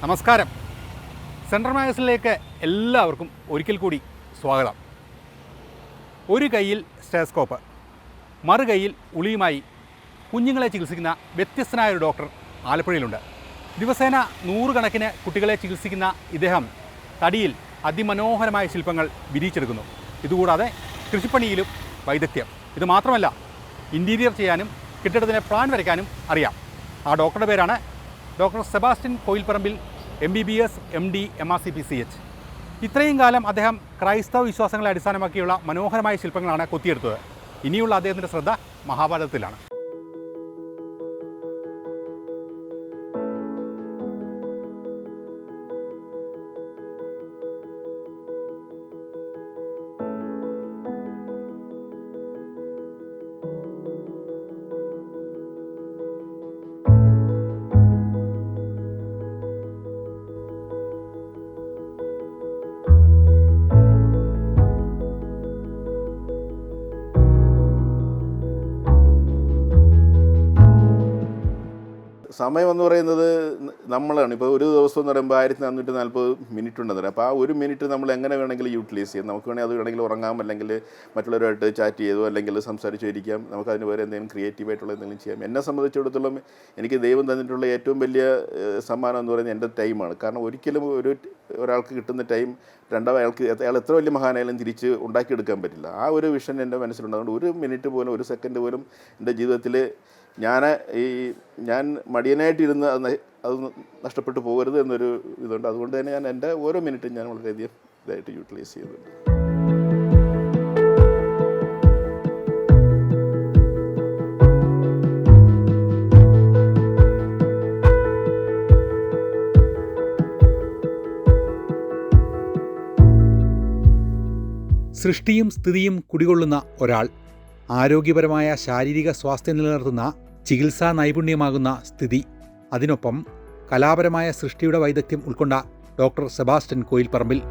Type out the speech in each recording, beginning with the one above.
നമസ്കാരം. സെൻട്രൽ മാഗസിനിലേക്ക് എല്ലാവർക്കും ഒരിക്കൽ കൂടി സ്വാഗതം. ഒരു കയ്യിൽ സ്റ്റെതസ്കോപ്പ്, മറു കയ്യിൽ ഉളിയുമായി കുഞ്ഞുങ്ങളെ ചികിത്സിക്കുന്ന വ്യത്യസ്തനായ ഒരു ഡോക്ടർ ആലപ്പുഴയിലുണ്ട്. ദിവസേന നൂറുകണക്കിന് കുട്ടികളെ ചികിത്സിക്കുന്ന ഇദ്ദേഹം തടിയിൽ അതിമനോഹരമായ ശില്പങ്ങൾ വിരിയിച്ചെടുക്കുന്നു. ഇതുകൂടാതെ കൃഷിപ്പണിയിലും വൈദഗ്ധ്യം. ഇത് മാത്രമല്ല, ഇൻറ്റീരിയർ ചെയ്യാനും കെട്ടിടത്തിന് പ്ലാൻ വരയ്ക്കാനും അറിയാം. ആ ഡോക്ടറുടെ പേരാണ് doctor Sebastian Koilparambil, MBBS, MD, MRCP-CH. ഇത്രയും കാലം അദ്ദേഹം ക്രൈസ്തവ വിശ്വാസങ്ങളെ അടിസ്ഥാനമാക്കിയുള്ള മനോഹരമായ ശില്പങ്ങളാണ് കൊത്തിയെടുത്തത്. ഇനിയുള്ള അദ്ദേഹത്തിൻ്റെ ശ്രദ്ധ മഹാഭാരതത്തിലാണ്. സമയം എന്ന് പറയുന്നത് നമ്മളാണ്. ഇപ്പോൾ ഒരു ദിവസം എന്ന് പറയുമ്പോൾ 1440 മിനിറ്റ് ഉണ്ടെന്ന് പറയാം. അപ്പോൾ ആ ഒരു മിനിറ്റ് നമ്മൾ എങ്ങനെ വേണമെങ്കിലും യൂട്ടിലൈസ് ചെയ്യാം. നമുക്ക് വേണമെങ്കിൽ അത് വേണമെങ്കിൽ ഉറങ്ങാം, അല്ലെങ്കിൽ മറ്റുള്ളവരുമായിട്ട് ചാറ്റ് ചെയ്തോ അല്ലെങ്കിൽ സംസാരിച്ചോ ഇരിക്കാം. നമുക്ക് അതിന് വേറെ എന്തെങ്കിലും ക്രിയേറ്റീവായിട്ടുള്ള എന്തെങ്കിലും ചെയ്യാം. എന്നെ സംബന്ധിച്ചിടത്തോളം എനിക്ക് ദൈവം തന്നിട്ടുള്ള ഏറ്റവും വലിയ സമ്മാനം എന്ന് പറയുന്നത് എൻ്റെ ടൈമാണ്. കാരണം ഒരിക്കലും ഒരാൾക്ക് കിട്ടുന്ന ടൈം അയാൾ എത്ര വലിയ മഹാനായാലും തിരിച്ച് ഉണ്ടാക്കിയെടുക്കാൻ പറ്റില്ല. ആ ഒരു വിഷൻ എൻ്റെ മനസ്സിലുണ്ട്. അതുകൊണ്ട് ഒരു മിനിറ്റ് പോലും ഒരു സെക്കൻഡ് പോലും എൻ്റെ ജീവിതത്തിൽ ഞാൻ മടിയനായിട്ടിരുന്ന് അത് നഷ്ടപ്പെട്ടു പോകരുത് എന്നൊരു ഇതുണ്ട്. അതുകൊണ്ട് തന്നെ ഞാൻ എൻ്റെ ഓരോ മിനിറ്റും ഞാൻ വളരെയധികം ഇതായിട്ട് യൂട്ടിലൈസ് ചെയ്യുന്നുണ്ട്. സൃഷ്ടിയും സ്ഥിതിയും കുടികൊള്ളുന്ന ഒരാൾ, ആരോഗ്യപരമായ ശാരീരിക സ്വാസ്ഥ്യം നിലനിർത്തുന്ന ചികിത്സാ നൈപുണ്യമാകുന്ന സ്ഥിതി, അതിനൊപ്പം കലാപരമായ സൃഷ്ടിയുടെ വൈദഗ്ധ്യം ഉൾക്കൊണ്ട ഡോക്ടർ സെബാസ്റ്റ്യൻ കോയിൽപ്പറമ്പിൽ.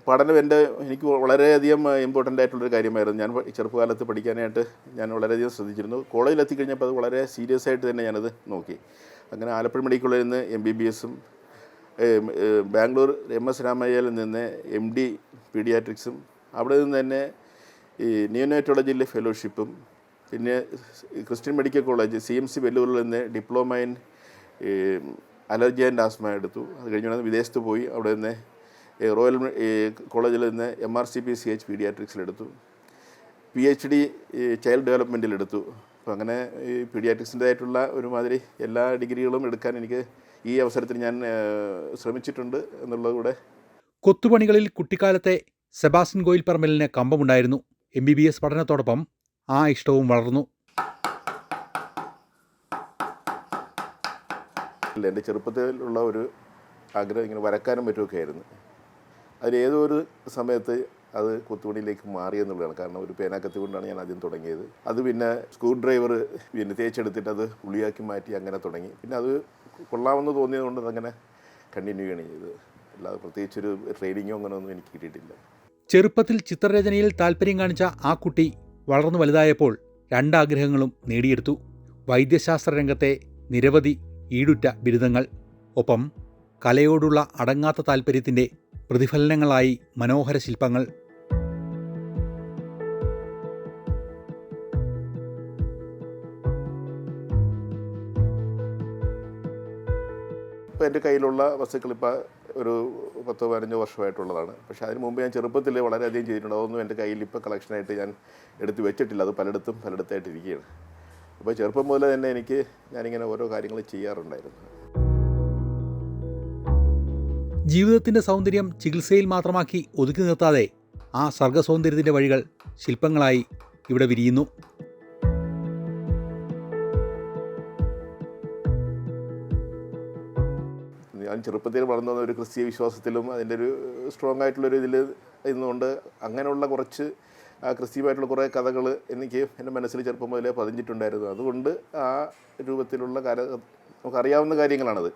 പഠനം എനിക്ക് വളരെയധികം ഇമ്പോർട്ടൻ്റ് ആയിട്ടുള്ളൊരു കാര്യമായിരുന്നു. ഞാൻ ചെറുപ്പകാലത്ത് പഠിക്കാനായിട്ട് ഞാൻ വളരെയധികം ശ്രദ്ധിച്ചിരുന്നു. കോളേജിൽ എത്തിക്കഴിഞ്ഞപ്പോൾ അത് വളരെ സീരിയസ് ആയിട്ട് തന്നെ ഞാനത് നോക്കി. അങ്ങനെ ആലപ്പുഴ മെഡിക്കൽ കോളേജിൽ നിന്ന് MBBS-ഉം ബാംഗ്ലൂർ MS രാമയ്യയിൽ നിന്ന് MD പീഡിയാട്രിക്സും അവിടെ നിന്ന് തന്നെ ഈ നിയോനേറ്റോളജിയിലെ ഫെലോഷിപ്പും പിന്നെ ക്രിസ്ത്യൻ മെഡിക്കൽ കോളേജ് CMC വെല്ലൂരിൽ നിന്ന് diploma in allergy and asthma എടുത്തു. അത് കഴിഞ്ഞാൽ വിദേശത്ത് പോയി അവിടെ നിന്ന് റോയൽ കോളേജിൽ നിന്ന് MRCP-CH പീഡിയാട്രിക്സിലെടുത്തു. PhD child ഡെവലപ്മെൻറ്റിലെടുത്തു. അപ്പോൾ അങ്ങനെ ഈ പീഡിയാട്രിക്സിൻ്റെതായിട്ടുള്ള ഒരുമാതിരി എല്ലാ ഡിഗ്രികളും എടുക്കാൻ എനിക്ക് ഈ അവസരത്തിൽ ഞാൻ ശ്രമിച്ചിട്ടുണ്ട് എന്നുള്ളതുകൂടെ. കൊത്തുപണികളിൽ കുട്ടിക്കാലത്തെ സെബാസ്റ്റ്യൻ കോയിൽപ്പറമ്പിലിന് കമ്പമുണ്ടായിരുന്നു. MBBS പഠനത്തോടൊപ്പം ആ ഇഷ്ടവും വളർന്നു. എൻ്റെ ചെറുപ്പത്തിലുള്ള ഒരു ആഗ്രഹം ഇങ്ങനെ വരക്കാനും മറ്റുമൊക്കെ ആയിരുന്നു. അതിലേതോ ഒരു സമയത്ത് അത് കൊത്തുപണിയിലേക്ക് മാറിയെന്നുള്ളതാണ്. കാരണം ഒരു പേനാക്കത്തി കൊണ്ടാണ് ഞാൻ ആദ്യം തുടങ്ങിയത്. അത് പിന്നെ സ്ക്രൂ ഡ്രൈവർ തേച്ചെടുത്തിട്ട് അത് ഉളിയാക്കി മാറ്റി അങ്ങനെ തുടങ്ങി. പിന്നെ അത് കൊള്ളാമെന്ന് തോന്നിയത് കൊണ്ട് അതങ്ങനെ കണ്ടിന്യൂ ചെയ്യണം ചെയ്തത്. അല്ലാതെ പ്രത്യേകിച്ചൊരു ട്രെയിനിങ്ങോ അങ്ങനെയൊന്നും എനിക്ക് കിട്ടിയിട്ടില്ല. ചെറുപ്പത്തിൽ ചിത്രരചനയിൽ താല്പര്യം കാണിച്ച ആ കുട്ടി വളർന്നു വലുതായപ്പോൾ രണ്ടാഗ്രഹങ്ങളും നേടിയെടുത്തു. വൈദ്യശാസ്ത്ര രംഗത്തെ നിരവധി ഈടുറ്റ ബിരുദങ്ങൾ, ഒപ്പം കലയോടുള്ള അടങ്ങാത്ത താല്പര്യത്തിൻ്റെ പ്രതിഫലനങ്ങളായി മനോഹര ശില്പങ്ങൾ. ഇപ്പോൾ എൻ്റെ കയ്യിലുള്ള വസ്തുക്കൾ ഇപ്പോൾ ഒരു 10-15 വർഷമായിട്ടുള്ളതാണ്. പക്ഷേ അതിന് മുമ്പ് ഞാൻ ചെറുപ്പത്തിൽ വളരെയധികം ചെയ്തിട്ടുണ്ട്. അതൊന്നും എൻ്റെ കയ്യിൽ ഇപ്പോൾ കളക്ഷനായിട്ട് ഞാൻ എടുത്ത് വെച്ചിട്ടില്ല. അത് പലയിടത്തായിട്ടിരിക്കുകയാണ്. അപ്പോൾ ചെറുപ്പം മുതൽ തന്നെ ഞാനിങ്ങനെ ഓരോ കാര്യങ്ങൾ ചെയ്യാറുണ്ടായിരുന്നു. ജീവിതത്തിൻ്റെ സൗന്ദര്യം ചികിത്സയിൽ മാത്രമാക്കി ഒതുക്കി നിർത്താതെ ആ സർഗസൗന്ദര്യത്തിൻ്റെ വഴികൾ ശില്പങ്ങളായി ഇവിടെ വിരിയുന്നു. ഞാൻ ചെറുപ്പത്തിൽ വളർന്നു വന്ന ഒരു ക്രിസ്തീയ വിശ്വാസത്തിലും അതിൻ്റെ ഒരു സ്ട്രോങ് ആയിട്ടുള്ളൊരു ഇതിൽ ഇരുന്നുകൊണ്ട് അങ്ങനെയുള്ള കുറച്ച് ക്രിസ്തീയമായിട്ടുള്ള കുറേ കഥകൾ എനിക്ക് എൻ്റെ മനസ്സിൽ ചെറുപ്പം മുതലേ പതിഞ്ഞിട്ടുണ്ടായിരുന്നു. അതുകൊണ്ട് ആ രൂപത്തിലുള്ള നമുക്കറിയാവുന്ന കാര്യങ്ങളാണത്.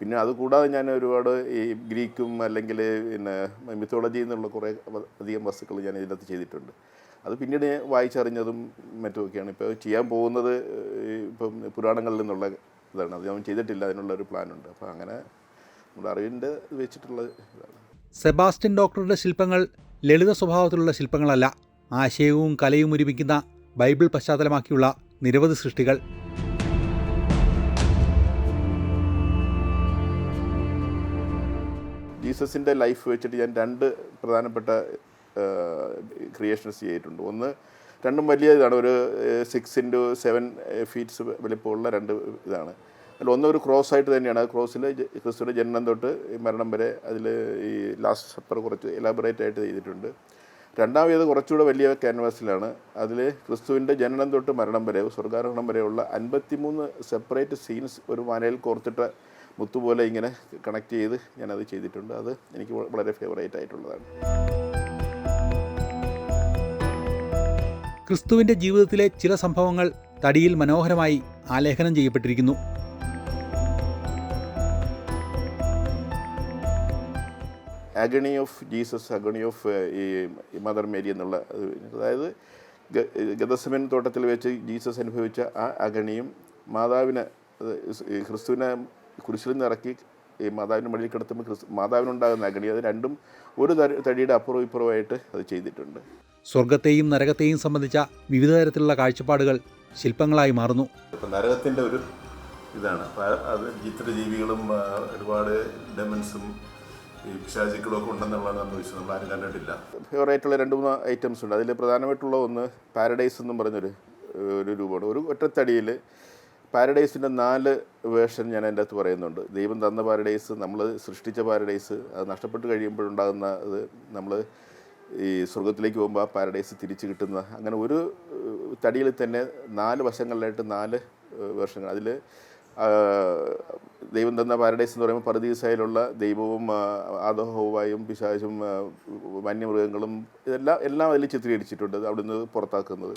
പിന്നെ അതുകൂടാതെ ഞാൻ ഒരുപാട് ഈ ഗ്രീക്കും അല്ലെങ്കിൽ പിന്നെ മിത്തോളജി എന്നുള്ള കുറേ അധികം വസ്തുക്കൾ ഞാൻ ഇതിനകത്ത് ചെയ്തിട്ടുണ്ട്. അത് പിന്നീട് വായിച്ചറിഞ്ഞതും മറ്റുമൊക്കെയാണ്. ഇപ്പോൾ ചെയ്യാൻ പോകുന്നത് ഇപ്പം പുരാണങ്ങളിൽ നിന്നുള്ള ഇതാണ്. അത് ഞാൻ ചെയ്തിട്ടില്ല, അതിനുള്ളൊരു പ്ലാനുണ്ട്. അപ്പോൾ അങ്ങനെ നമ്മുടെ അറിവിൻ്റെ വെച്ചിട്ടുള്ള ഇതാണ്. സെബാസ്റ്റ്യൻ ഡോക്ടറുടെ ശില്പങ്ങൾ ലളിത സ്വഭാവത്തിലുള്ള ശില്പങ്ങളല്ല, ആശയവും കലയും ഒരുമിക്കുന്ന ബൈബിൾ പശ്ചാത്തലമാക്കിയുള്ള നിരവധി സൃഷ്ടികൾ. ജീസസിൻ്റെ ലൈഫ് വെച്ചിട്ട് ഞാൻ 2 പ്രധാനപ്പെട്ട ക്രിയേഷൻസ് ചെയ്തിട്ടുണ്ട്. ഒന്ന് രണ്ടും വലിയ ഇതാണ്, ഒരു 6x7 ഫീറ്റ്സ് വലിപ്പമുള്ള 2 ഇതാണ്. അതിൽ ഒന്ന് ഒരു ക്രോസ് ആയിട്ട് തന്നെയാണ്. ആ ക്രോസിൽ ക്രിസ്തുവിൻ്റെ ജനനം തൊട്ട് മരണം വരെ അതിൽ ഈ ലാസ്റ്റ് സപ്പർ കുറച്ച് എലാബറേറ്റ് ആയിട്ട് ചെയ്തിട്ടുണ്ട്. രണ്ടാമത് കുറച്ചുകൂടെ വലിയ ക്യാൻവാസിലാണ്. അതിൽ ക്രിസ്തുവിൻ്റെ ജനനം തൊട്ട് മരണം വരെ സ്വർഗാരോഹണം വരെയുള്ള 53 സെപ്പറേറ്റ് സീൻസ് ഒരു മനയിൽ കോർത്തിട്ട മുത്തുപോലെ ഇങ്ങനെ കണക്ട് ചെയ്ത് ഞാനത് ചെയ്തിട്ടുണ്ട്. അത് എനിക്ക് വളരെ ഫേവറേറ്റ് ആയിട്ടുള്ളതാണ്. ക്രിസ്തുവിൻ്റെ ജീവിതത്തിലെ ചില സംഭവങ്ങൾ തടിയിൽ മനോഹരമായി ആലേഖനം ചെയ്യപ്പെട്ടിരിക്കുന്നു. Agony of Jesus, agony of ഈ മദർ മേരി എന്നുള്ള, അതായത് ഗെത്സമേൻ തോട്ടത്തിൽ വെച്ച് ജീസസ് അനുഭവിച്ച ആ അഗണിയും മാതാവിനെ ക്രിസ്തുവിനെ കുരിശിൽ നിന്ന് ഇറക്കി ഈ മാതാവിൻ്റെ മടിയിൽ കിടത്തുമ്പോൾ മാതാവിനുണ്ടാകുന്ന അഗണി, അത് രണ്ടും ഒരു തടിയുടെ അപ്പുറവും ഇപ്പുറമായിട്ട് അത് ചെയ്തിട്ടുണ്ട്. സ്വർഗത്തെയും നരകത്തെയും സംബന്ധിച്ച വിവിധ തരത്തിലുള്ള കാഴ്ചപ്പാടുകൾ ശില്പങ്ങളായി മാറുന്നു. ഇപ്പം നരകത്തിൻ്റെ ഒരു ഇതാണ്. അത് ചിത്രജീവികളും ഒരുപാട് ഡെമൻസും ഈ പിശാചുക്കളും ഒക്കെ ഉണ്ടെന്നുള്ളതാണ് നമ്മൾ വിശ്വസിക്കുന്നത്. നമ്മൾ ആരും കണ്ടിട്ടില്ല. ഫേവറേറ്റുള്ള 2-3 ഐറ്റംസ് ഉണ്ട്. അതിൽ പ്രധാനമായിട്ടുള്ള ഒന്ന് പാരഡൈസ് എന്നും പറഞ്ഞൊരു രൂപമാണ്. ഒരു ഒറ്റത്തടിയിൽ പാരഡൈസിൻ്റെ 4 വേർഷൻ ഞാൻ അതിൻ്റെ അകത്ത് പറയുന്നുണ്ട്. ദൈവം തന്ന പാരഡൈസ്, നമ്മൾ സൃഷ്ടിച്ച പാരഡൈസ്, അത് നഷ്ടപ്പെട്ട് കഴിയുമ്പോഴുണ്ടാകുന്ന അത് നമ്മൾ ഈ സ്വർഗത്തിലേക്ക് പോകുമ്പോൾ ആ പാരഡൈസ് തിരിച്ച് കിട്ടുന്ന, അങ്ങനെ ഒരു തടിയിൽ തന്നെ 4 വശങ്ങളിലായിട്ട് 4 വേർഷങ്ങൾ. അതിൽ ദൈവം തന്ന പാരഡൈസ് എന്ന് പറയുമ്പോൾ പറുദീസയിലുള്ള ദൈവവും ആദവും പിശാചും വന്യമൃഗങ്ങളും എല്ലാം അതിൽ ചിത്രീകരിച്ചിട്ടുണ്ട്, അവിടുന്ന് പുറത്താക്കുന്നത്.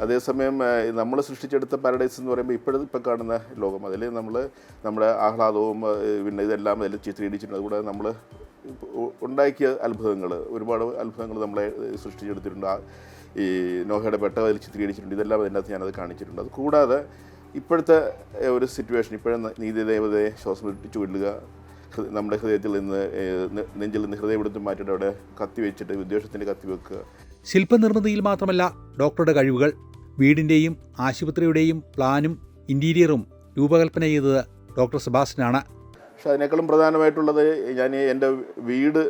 അതേസമയം നമ്മൾ സൃഷ്ടിച്ചെടുത്ത പാരഡൈസ് എന്ന് പറയുമ്പോൾ ഇപ്പം കാണുന്ന ലോകം, അതിൽ നമ്മുടെ ആഹ്ലാദവും പിന്നെ ഇതെല്ലാം അതിൽ ചിത്രീകരിച്ചിട്ടുണ്ട്. അതുകൂടെ നമ്മൾ ഉണ്ടാക്കിയ ഒരുപാട് അത്ഭുതങ്ങൾ നമ്മളെ സൃഷ്ടിച്ചെടുത്തിട്ടുണ്ട്. ഈ നോഹയുടെ പെട്ട അതിൽ ചിത്രീകരിച്ചിട്ടുണ്ട്. ഇതെല്ലാം അതിനകത്ത് ഞാനത് കാണിച്ചിട്ടുണ്ട്. അത് കൂടാതെ ഇപ്പോഴത്തെ ഒരു സിറ്റുവേഷൻ, ഇപ്പോഴും നീതിദേവതയെ ശ്വാസം പിടിച്ചു വിടുക, നമ്മുടെ ഹൃദയത്തിൽ നിന്ന് നെഞ്ചിൽ നിന്ന് ഹൃദയം എടുത്ത് മാറ്റിയിട്ട് അവിടെ കത്തി വെച്ചിട്ട് വിദ്വേഷത്തിൻ്റെ കത്തി വെക്കുക. ശില്പനിർമ്മിതിയിൽ മാത്രമല്ല ഡോക്ടറുടെ കഴിവുകൾ. വീടിൻ്റെയും ആശുപത്രിയുടെയും പ്ലാനും ഇൻറ്റീരിയറും രൂപകൽപ്പന ചെയ്തത് ഡോക്ടർ സെബാസ്റ്റ്യനാണ്. പക്ഷെ അതിനേക്കാളും പ്രധാനമായിട്ടുള്ളത്, ഞാൻ എൻ്റെ വീട്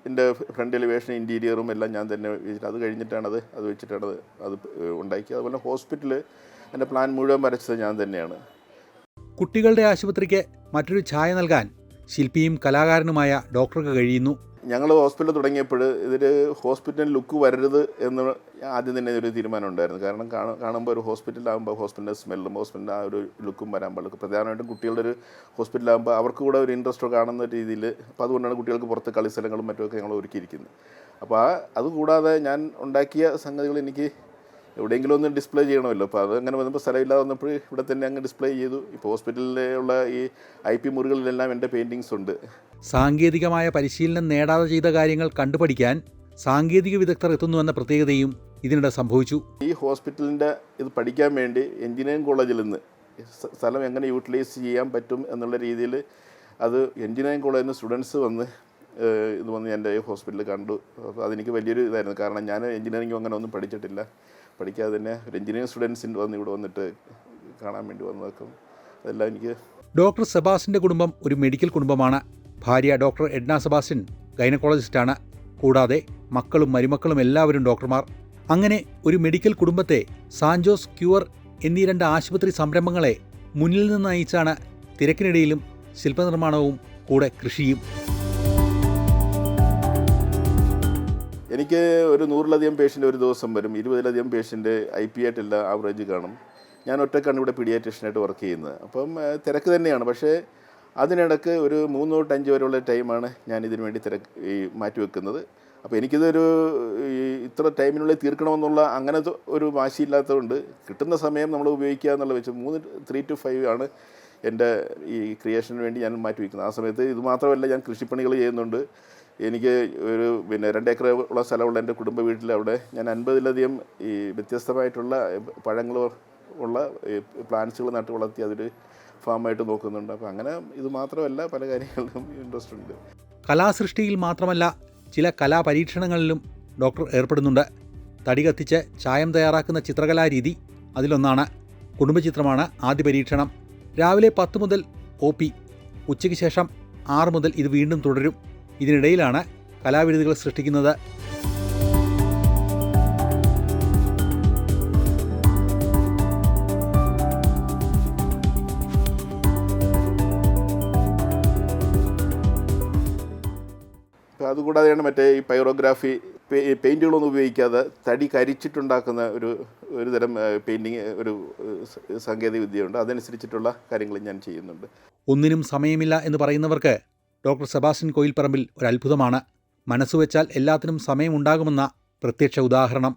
എൻ്റെ ഫ്രണ്ട് എലിവേഷൻ ഇൻറ്റീരിയറും എല്ലാം ഞാൻ തന്നെ വെച്ചിട്ട് അത് കഴിഞ്ഞിട്ടാണത് വെച്ചിട്ടാണത് അത് ഉണ്ടാക്കിയത്. അതുപോലെ ഹോസ്പിറ്റൽ എൻ്റെ പ്ലാൻ മുഴുവൻ വരച്ചത് ഞാൻ തന്നെയാണ്. കുട്ടികളുടെ ആശുപത്രിക്ക് മറ്റൊരു ഛായ നൽകാൻ ശില്പിയും കലാകാരനുമായ ഡോക്ടർക്ക് കഴിയുന്നു. ഞങ്ങൾ ഹോസ്പിറ്റൽ തുടങ്ങിയപ്പോൾ ഇതൊരു ഹോസ്പിറ്റൽ ലുക്ക് വരരുത് എന്ന് ആദ്യം തന്നെ ഒരു തീരുമാനം ഉണ്ടായിരുന്നു. കാരണം കാണുമ്പോൾ ഒരു ഹോസ്പിറ്റലാകുമ്പോൾ ഹോസ്പിറ്റലിൻ്റെ സ്മെല്ലും ഹോസ്പിറ്റലിൻ്റെ ആ ഒരു ലുക്കും വരാൻ പാടില്ല. പ്രധാനമായിട്ടും കുട്ടികളുടെ ഒരു ഹോസ്പിറ്റലാകുമ്പോൾ അവർക്ക് കൂടെ ഒരു ഇൻട്രസ്റ്റ് കാണുന്ന രീതിയിൽ, അപ്പോൾ അതുകൊണ്ടാണ് കുട്ടികൾക്ക് പുറത്ത് കളിസ്ഥലങ്ങളും മറ്റുമൊക്കെ ഞങ്ങൾ ഒരുക്കിയിരിക്കുന്നത്. അപ്പോൾ അതുകൂടാതെ ഞാൻ ഉണ്ടാക്കിയ സംഗതികൾ എനിക്ക് എവിടെയെങ്കിലും ഒന്ന് ഡിസ്പ്ലേ ചെയ്യണമല്ലോ. അപ്പോൾ അതങ്ങനെ വന്നപ്പോൾ സ്ഥലമില്ലാതെ വന്നപ്പോൾ ഇവിടെ തന്നെ അങ്ങ് ഡിസ്പ്ലേ ചെയ്തു. ഇപ്പോൾ ഹോസ്പിറ്റലിലുള്ള ഈ IP മുറികളിലെല്ലാം എൻ്റെ പെയിൻറ്റിങ്സ് ഉണ്ട്. സാങ്കേതികമായ പരിശീലനം നേടാതെ ചെയ്ത കാര്യങ്ങൾ കണ്ടുപഠിക്കാൻ സാങ്കേതിക വിദഗ്ധർ എത്തുന്നുവെന്ന പ്രത്യേകതയും ഇതിനിടെ സംഭവിച്ചു. ഈ ഹോസ്പിറ്റലിൻ്റെ ഇത് പഠിക്കാൻ വേണ്ടി എഞ്ചിനീയറിംഗ് കോളേജിൽ നിന്ന് സ്ഥലം എങ്ങനെ യൂട്ടിലൈസ് ചെയ്യാൻ പറ്റും എന്നുള്ള രീതിയിൽ അത് എഞ്ചിനീയറിംഗ് കോളേജിൽ നിന്ന് സ്റ്റുഡൻസ് വന്ന് ഇത് വന്ന് എൻ്റെ ഈ ഹോസ്പിറ്റലിൽ കണ്ടു. അപ്പോൾ അതെനിക്ക് വലിയൊരു ഇതായിരുന്നു. കാരണം ഞാൻ എഞ്ചിനീയറിംഗും അങ്ങനെ ഒന്നും പഠിച്ചിട്ടില്ല. പഠിക്കാതെ തന്നെ ഒരു എഞ്ചിനീയറിംഗ് സ്റ്റുഡൻസിൻ്റെ ഇവിടെ വന്നിട്ട് കാണാൻ വേണ്ടി വന്നേക്കും. അതെല്ലാം എനിക്ക്. ഡോക്ടർ സെബാസ്റ്റ്യൻ്റെ കുടുംബം ഒരു മെഡിക്കൽ കുടുംബമാണ്. ഭാര്യ ഡോക്ടർ എഡ്ന സെബാസ്റ്റ്യൻ ഗൈനക്കോളജിസ്റ്റാണ്. കൂടാതെ മക്കളും മരുമക്കളും എല്ലാവരും ഡോക്ടർമാർ. അങ്ങനെ ഒരു മെഡിക്കൽ കുടുംബത്തെ സാൻജോസ് ക്യൂർ എന്നീ 2 ആശുപത്രി സംരംഭങ്ങളെ മുന്നിൽ നിന്ന് നയിച്ചാണ് തിരക്കിനിടയിലും ശില്പനിർമ്മാണവും കൂടെ കൃഷിയും. എനിക്ക് ഒരു 100-ലധികം പേഷ്യൻ്റ് ഒരു ദിവസം വരും. 20-ലധികം പേഷ്യൻ്റ് IP ആയിട്ടില്ല, ആവറേജ് കാണും. ഞാൻ ഒറ്റക്കാണ് ഇവിടെ പീഡിയാട്രീഷ്യനായിട്ട് വർക്ക് ചെയ്യുന്നത്. അപ്പം തിരക്ക് തന്നെയാണ്. പക്ഷേ അതിനിടക്ക് ഒരു 3 തൊട്ട് 5 വരെയുള്ള ടൈമാണ് ഞാൻ ഇതിനു വേണ്ടി മാറ്റി വെക്കുന്നത്. അപ്പോൾ എനിക്കിതൊരു ഇത്ര ടൈമിനുള്ളിൽ തീർക്കണമെന്നുള്ള അങ്ങനത്തെ ഒരു വാശിയില്ലാത്തതുകൊണ്ട് കിട്ടുന്ന സമയം നമ്മൾ ഉപയോഗിക്കുക എന്നുള്ള വെച്ച് 3 to 5 ആണ് എൻ്റെ ഈ ക്രിയേഷന് വേണ്ടി ഞാൻ മാറ്റി വയ്ക്കുന്നത്. ആ സമയത്ത് ഇത് മാത്രമല്ല, ഞാൻ കൃഷിപ്പണികൾ ചെയ്യുന്നുണ്ട്. എനിക്ക് ഒരു 2 ഏക്കർ ഉള്ള സ്ഥലമുള്ള എൻ്റെ കുടുംബ വീട്ടിൽ അവിടെ ഞാൻ 50-ലധികം ഈ വ്യത്യസ്തമായിട്ടുള്ള പഴങ്ങൾ ഉള്ള പ്ലാന്റ്സുകൾ നട്ട് വളർത്തി അതൊരു ഫാമായിട്ട് നോക്കുന്നുണ്ട്. അപ്പോൾ അങ്ങനെ ഇത് മാത്രമല്ല, പല കാര്യങ്ങളിലും ഇൻട്രസ്റ്റ് ഉണ്ട്. കലാസൃഷ്ടിയിൽ മാത്രമല്ല, ചില കലാപരീക്ഷണങ്ങളിലും ഡോക്ടർ ഏർപ്പെടുന്നുണ്ട്. തടി കത്തിച്ച് ചായം തയ്യാറാക്കുന്ന ചിത്രകലാരീതി അതിലൊന്നാണ്. കുടുംബചിത്രമാണ് ആദ്യ പരീക്ഷണം. രാവിലെ 10 മുതൽ OP, ഉച്ചയ്ക്ക് ശേഷം 6 മുതൽ ഇത് വീണ്ടും തുടരും. ഇതിനിടയിലാണ് കലാവിരുതുകൾ സൃഷ്ടിക്കുന്നത്. അപ്പോൾ അതുകൂടാതെയാണ് മറ്റേ ഈ പൈറോഗ്രാഫി പെയിൻറ്റുകളൊന്നും ഉപയോഗിക്കാതെ തടി കരിച്ചിട്ടുണ്ടാക്കുന്ന ഒരു തരം പെയിൻറ്റിങ് ഒരു സാങ്കേതിക വിദ്യയുണ്ട്. അതനുസരിച്ചിട്ടുള്ള കാര്യങ്ങൾ ഞാൻ ചെയ്യുന്നുണ്ട്. ഒന്നിനും സമയമില്ല എന്ന് പറയുന്നവർക്ക് ഡോക്ടർ സെബാസ്റ്റ്യൻ കോയിൽപ്പറമ്പിൽ ഒരു അത്ഭുതമാണ്. മനസ്സുവെച്ചാൽ എല്ലാത്തിനും സമയമുണ്ടാകുമെന്ന പ്രത്യക്ഷ ഉദാഹരണം.